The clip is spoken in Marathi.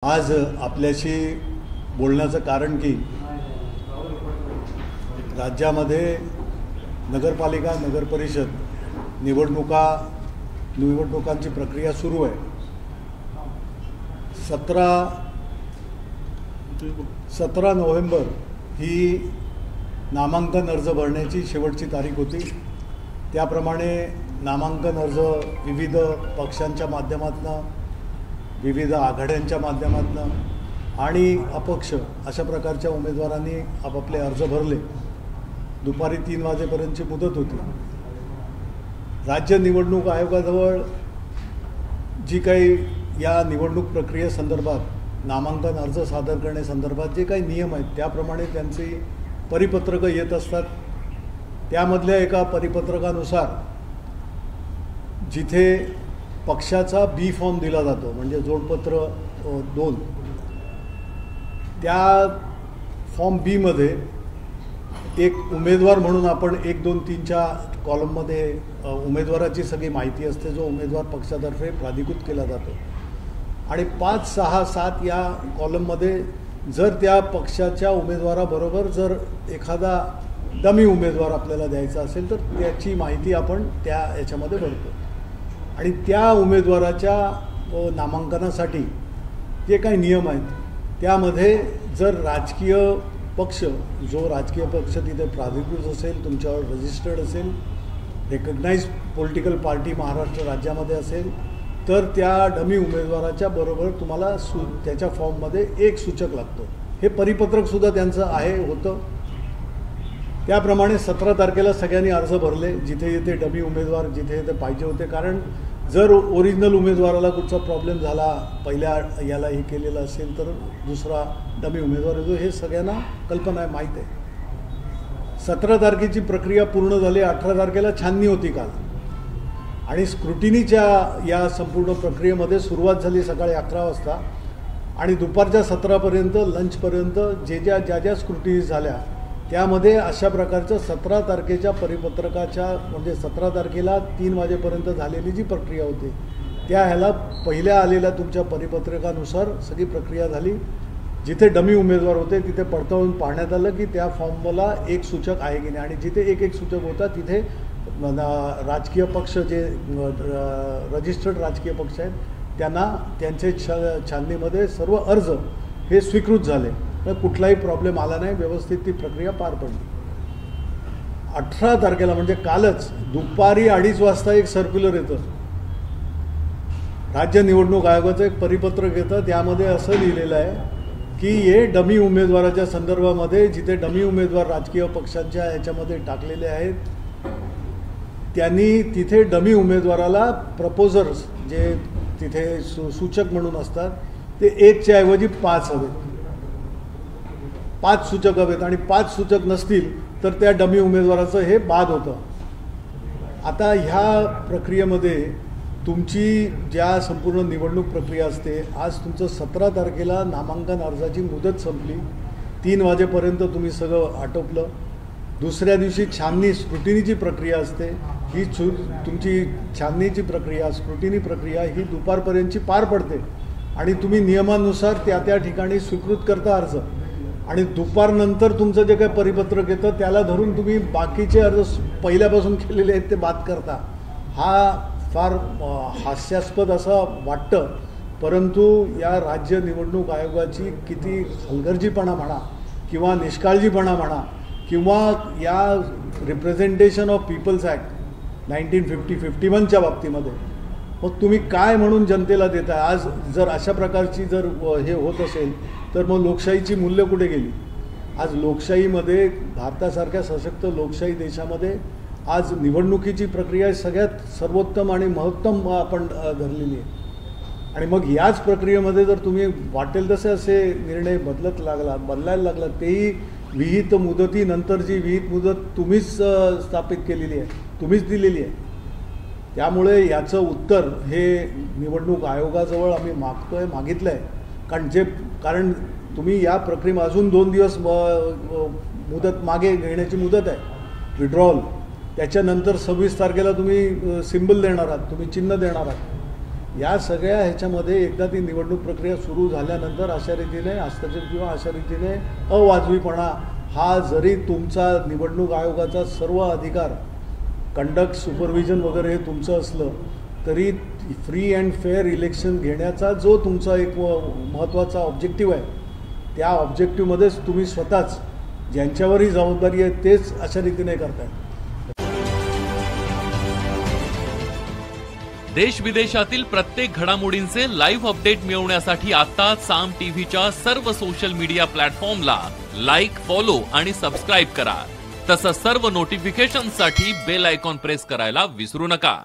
आज आपल्याशी बोलण्याचं कारण की राज्यामध्ये नगरपालिका नगरपरिषद निवडणुकांची प्रक्रिया सुरू आहे। 17 नोव्हेंबर ही नामांकन अर्ज भरण्याची शेवटची तारीख होती। त्याप्रमाणे नामांकन अर्ज विविध पक्षांच्या माध्यमातून, विविध आघाड्यांच्या माध्यमातून आणि अपक्ष अशा प्रकारच्या उमेदवारांनी आपापले अर्ज भरले। दुपारी 3 वाजेपर्यंतची मुदत होती। राज्य निवडणूक आयोगाजवळ जी काही या निवडणूक प्रक्रियेसंदर्भात नामांकन अर्ज सादर करण्यासंदर्भात जे काही नियम आहेत त्याप्रमाणे त्यांची परिपत्रकं येत असतात। त्यामधल्या एका परिपत्रकानुसार जिथे पक्षाचा बी फॉर्म दिला जातो, म्हणजे जोडपत्र 2, त्या फॉर्म बी मध्ये एक उमेदवार म्हणून आपण 1, 2, 3च्या कॉलममध्ये उमेदवाराची सगळी माहिती असते, जो उमेदवार पक्षातर्फे प्राधिकृत केला जातो। आणि 5, 6, 7 या कॉलममध्ये जर त्या पक्षाच्या उमेदवाराबरोबर जर एखादा डमी उमेदवार आपल्याला द्यायचा असेल तर त्याची माहिती आपण त्या याच्यामध्ये भरतो। आणि त्या उमेदवाराच्या नामांकनासाठी जे काही नियम आहेत त्यामध्ये जर राजकीय पक्ष, जो राजकीय पक्ष तिथे प्राधिकृत असेल, तुमच्यावर रजिस्टर्ड असेल, रेकग्नाइज पॉलिटिकल पार्टी महाराष्ट्र राज्यामध्ये असेल, तर त्या डमी उमेदवाराच्या बरोबर तुम्हाला त्याच्या फॉर्ममध्ये एक सूचक लागतो। हे परिपत्रकसुद्धा त्यांचं होतं। त्याप्रमाणे 17 तारखेला सगळ्यांनी अर्ज भरले, जिथे जिथे डमी उमेदवार जिथे जिथे पाहिजे होते। कारण जर ओरिजिनल उमेदवाराला कुठचा प्रॉब्लेम झाला, पहिल्या याला हे केलेलं असेल तर दुसरा डमी उमेदवार येतो, हे सगळ्यांना कल्पना आहे, माहीत आहे। 17 तारखेची प्रक्रिया पूर्ण झाली। 18 तारखेला छाननी होती काल, आणि स्क्रुटिनीच्या या संपूर्ण प्रक्रियेमध्ये सुरुवात झाली सकाळी 11 वाजता आणि दुपारच्या 17पर्यंत लंचपर्यंत ज्या स्क्रुटिनी झाल्या त्यामध्ये अशा प्रकारचं 17 तारखेच्या परिपत्रकाच्या, म्हणजे 17 तारखेला 3 वाजेपर्यंत झालेली जी प्रक्रिया होती त्या ह्याला पहिल्या आलेल्या तुमच्या परिपत्रकानुसार सगळी प्रक्रिया झाली। जिथे डमी उमेदवार होते तिथे पडताळून पाहण्यात आलं की त्या फॉर्मला एक सूचक आहे की नाही, आणि जिथे एक सूचक होता तिथे राजकीय पक्ष, जे रजिस्टर्ड राजकीय पक्ष आहेत, त्यांना त्यांचे छाननीमध्ये सर्व अर्ज हे स्वीकृत झाले। कुठलाही प्रॉब्लेम आला नाही, व्यवस्थित ती प्रक्रिया पार पडली। 18 तारखेला म्हणजे कालच दुपारी 2:30 वाजता एक सर्क्युलर येतं, राज्य निवडणूक आयोगाचं एक परिपत्रक येतं। त्यामध्ये असं लिहिलेलं आहे की हे डमी उमेदवाराच्या संदर्भामध्ये जिथे डमी उमेदवार राजकीय पक्षांच्या ह्याच्यामध्ये टाकलेले आहेत, त्यांनी तिथे डमी उमेदवाराला प्रपोजर्स जे तिथे सूचक म्हणून असतात ते 1च्या ऐवजी 5 हवेत, 5 सूचक हवेत, आणि 5 सूचक नसतील तर त्या डमी उमेदवाराचं हे बाद होतं। आता ह्या प्रक्रियेमध्ये तुमची ज्या संपूर्ण निवडणूक प्रक्रिया असते, आज तुमचं 17 तारखेला नामांकन अर्जाची मुदत संपली, 3 वाजेपर्यंत तुम्ही सगळं आटोपलं। दुसऱ्या दिवशी छाननी स्क्रुटिनीची प्रक्रिया असते। ही तुमची छाननीची प्रक्रिया, स्क्रुटिनी प्रक्रिया ही दुपारपर्यंतची पार पडते आणि तुम्ही नियमानुसार त्या ठिकाणी स्वीकृत करता अर्ज, आणि दुपारनंतर तुमचं जे काही परिपत्रक येतं त्याला धरून तुम्ही बाकीचे अर्ज पहिल्यापासून केलेले आहेत ते बाद करता। हा फार हास्यास्पद असं वाटतं, परंतु या राज्य निवडणूक आयोगाची किती हलगर्जीपणा म्हणा किंवा निष्काळजीपणा म्हणा, किंवा या रिप्रेझेंटेशन ऑफ पीपल्स ॲक्ट 1951च्या बाबतीमध्ये मग तुम्ही काय म्हणून जनतेला देताय? आज जर अशा प्रकारची जर हे होत असेल तर मग लोकशाहीची मूल्य कुठे गेली? आज लोकशाहीमध्ये, भारतासारख्या सशक्त लोकशाही देशामध्ये आज निवडणुकीची प्रक्रिया सगळ्यात सर्वोत्तम आणि महत्तम आपण धरलेली आहे। आणि मग याच प्रक्रियेमध्ये जर तुम्ही वाटेल तसे असे निर्णय बदलायला लागला, तेही विहित मुदतीनंतर, जी विहित मुदत तुम्हीच स्थापित केलेली आहे, तुम्हीच दिलेली आहे। त्यामुळे याचं उत्तर हे निवडणूक आयोगाजवळ आम्ही मागितलं आहे। कारण तुम्ही या प्रक्रियेत अजून 2 दिवस मुदत मागे घेण्याची मुदत आहे, विड्रॉल। त्याच्यानंतर 26 तारखेला तुम्ही सिम्बल देणार आहात, तुम्ही चिन्ह देणार आहात। या सगळ्या ह्याच्यामध्ये एकदा ती निवडणूक प्रक्रिया सुरू झाल्यानंतर अशा रीतीने हस्तक्षेप किंवा अशा रीतीने अवाजवीपणा हा जरी तुमचा निवडणूक आयोगाचा सर्व अधिकार कंडक्ट सुपरविजन वगैरे हे तुमचं असलं तरी फ्री अँड फेअर इलेक्शन घेण्याचा जो तुमचा एक महत्त्वाचा ऑब्जेक्टिव्ह आहे त्या ऑब्जेक्टिव्हमध्येच तुम्ही स्वतःच ज्यांच्यावरही जबाबदारी आहे तेच अशा रीतीने करताय. देश विदेशातील प्रत्येक घडामोडींचे लाईव्ह अपडेट मिळवण्यासाठी आता साम टीव्हीच्या सर्व सोशल मीडिया प्लॅटफॉर्मला लाईक, फॉलो आणि सबस्क्राईब करा. तसंच सर्व नोटिफिकेशनसाठी बेल आयकॉन प्रेस करायला विसरू नका.